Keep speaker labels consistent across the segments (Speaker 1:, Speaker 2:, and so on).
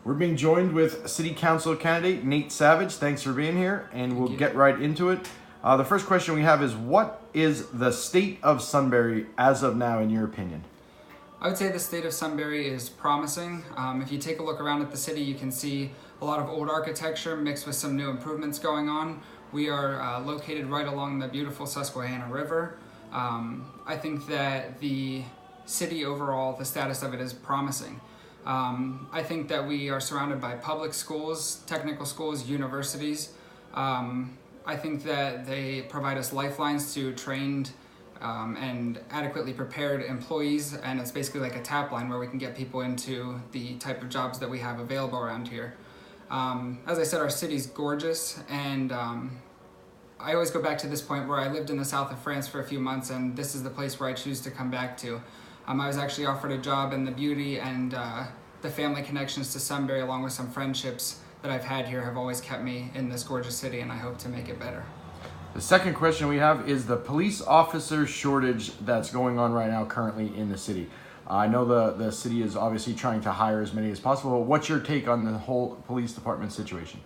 Speaker 1: We're being joined with City Council candidate Nate Savidge. Thanks for being here, and we'll get right into it. The first question we have is, what is the state of Sunbury as of now, in your opinion?
Speaker 2: I would say the state of Sunbury is promising. If you take a look around at the city, you can see a lot of old architecture mixed with some new improvements going on. We are located right along the beautiful Susquehanna River. I think that the city overall, the status of it is promising. I think that we are surrounded by public schools, technical schools, universities. I think that they provide us lifelines to trained and adequately prepared employees, and it's basically like a tap line where we can get people into the type of jobs that we have available around here. As I said, our city's gorgeous, and I always go back to this point where I lived in the south of France for a few months, and this is the place where I choose to come back to. I was actually offered a job, and the beauty and the family connections to Sunbury, along with some friendships that I've had here, have always kept me in this gorgeous city, and I hope to make it better.
Speaker 1: The second question we have is the police officer shortage that's going on right now currently in the city. I know the city is obviously trying to hire as many as possible. What's your take on the whole police department situation?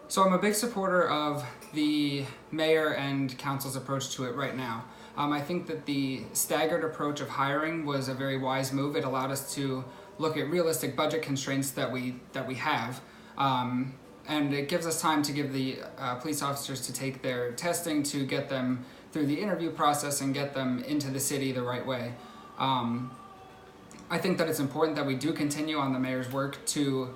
Speaker 2: So I'm a big supporter of the mayor and council's approach to it right now. I think that the staggered approach of hiring was a very wise move. It allowed us to look at realistic budget constraints that we have. And it gives us time to give the police officers to take their testing, to get them through the interview process and get them into the city the right way. I think that it's important that we do continue on the mayor's work to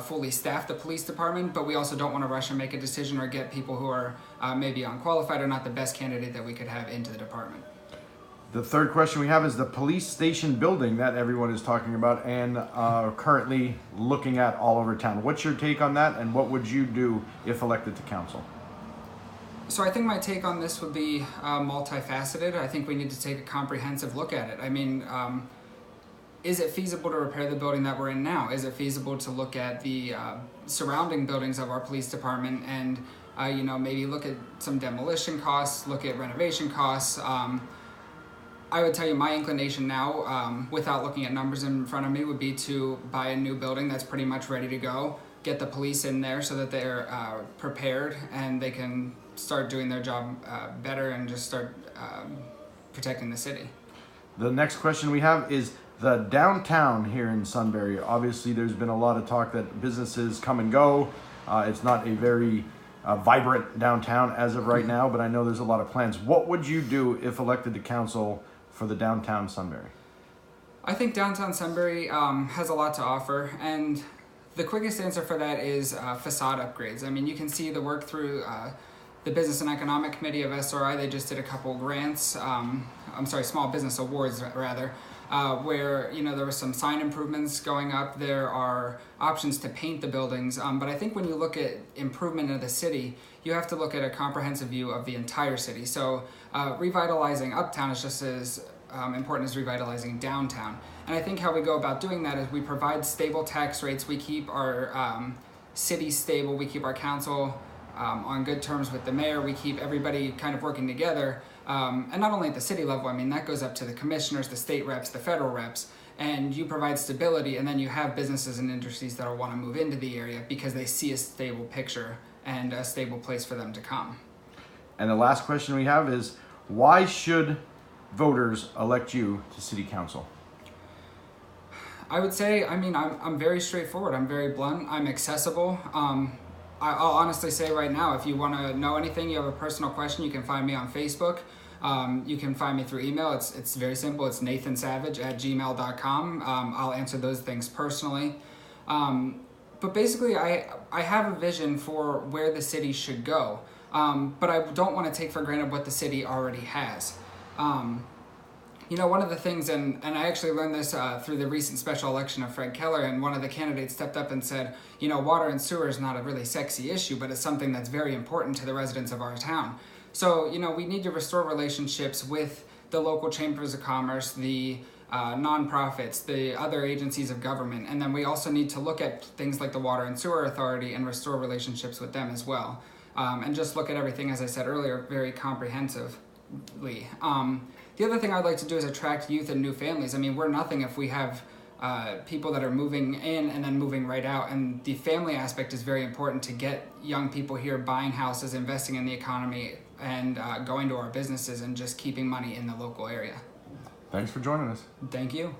Speaker 2: fully staff the police department, but we also don't want to rush and make a decision or get people who are maybe unqualified or not the best candidate that we could have into the department.
Speaker 1: The third question we have is the police station building that everyone is talking about and currently looking at all over town. What's your take on that, and what would you do if elected to council?
Speaker 2: So I think my take on this would be multifaceted. I think we need to take a comprehensive look at it. I mean, is it feasible to repair the building that we're in now? Is it feasible to look at the surrounding buildings of our police department and maybe look at some demolition costs, look at renovation costs? I would tell you my inclination now, without looking at numbers in front of me, would be to buy a new building that's pretty much ready to go, get the police in there so that they're prepared and they can start doing their job better and just start protecting the city.
Speaker 1: The next question we have is the downtown here in Sunbury. Obviously, there's been a lot of talk that businesses come and go. It's not a very vibrant downtown as of right now, but I know there's a lot of plans. What would you do if elected to council for the downtown Sunbury?
Speaker 2: I think downtown Sunbury has a lot to offer, and the quickest answer for that is facade upgrades. I mean, you can see the work through the Business and Economic Committee of SRI. They just did a couple grants, small business awards rather, where there were some sign improvements going up. There are options to paint the buildings, but I think when you look at improvement of the city, you have to look at a comprehensive view of the entire city. So revitalizing uptown is just as important as revitalizing downtown. And I think how we go about doing that is we provide stable tax rates, we keep our city stable, we keep our council on good terms with the mayor, we keep everybody kind of working together. And not only at the city level, I mean, that goes up to the commissioners, the state reps, the federal reps, and you provide stability, and then you have businesses and industries that will want to move into the area because they see a stable picture and a stable place for them to come.
Speaker 1: And the last question we have is, why should voters elect you to city council?
Speaker 2: I would say, I'm very straightforward. I'm very blunt. I'm accessible. I'll honestly say right now, if you want to know anything, you have a personal question, you can find me on Facebook. You can find me through email. It's very simple. It's nathansavage@gmail.com. I'll answer those things personally. But basically, I have a vision for where the city should go. But I don't want to take for granted what the city already has. One of the things, and I actually learned this through the recent special election of Fred Keller, and one of the candidates stepped up and said, water and sewer is not a really sexy issue, but it's something that's very important to the residents of our town. So, we need to restore relationships with the local chambers of commerce, the nonprofits, the other agencies of government, and then we also need to look at things like the Water and Sewer Authority and restore relationships with them as well. And just look at everything, as I said earlier, very comprehensively. The other thing I'd like to do is attract youth and new families. I mean, we're nothing if we have people that are moving in and then moving right out. And the family aspect is very important to get young people here buying houses, investing in the economy, and going to our businesses and just keeping money in the local area.
Speaker 1: Thanks for joining us.
Speaker 2: Thank you.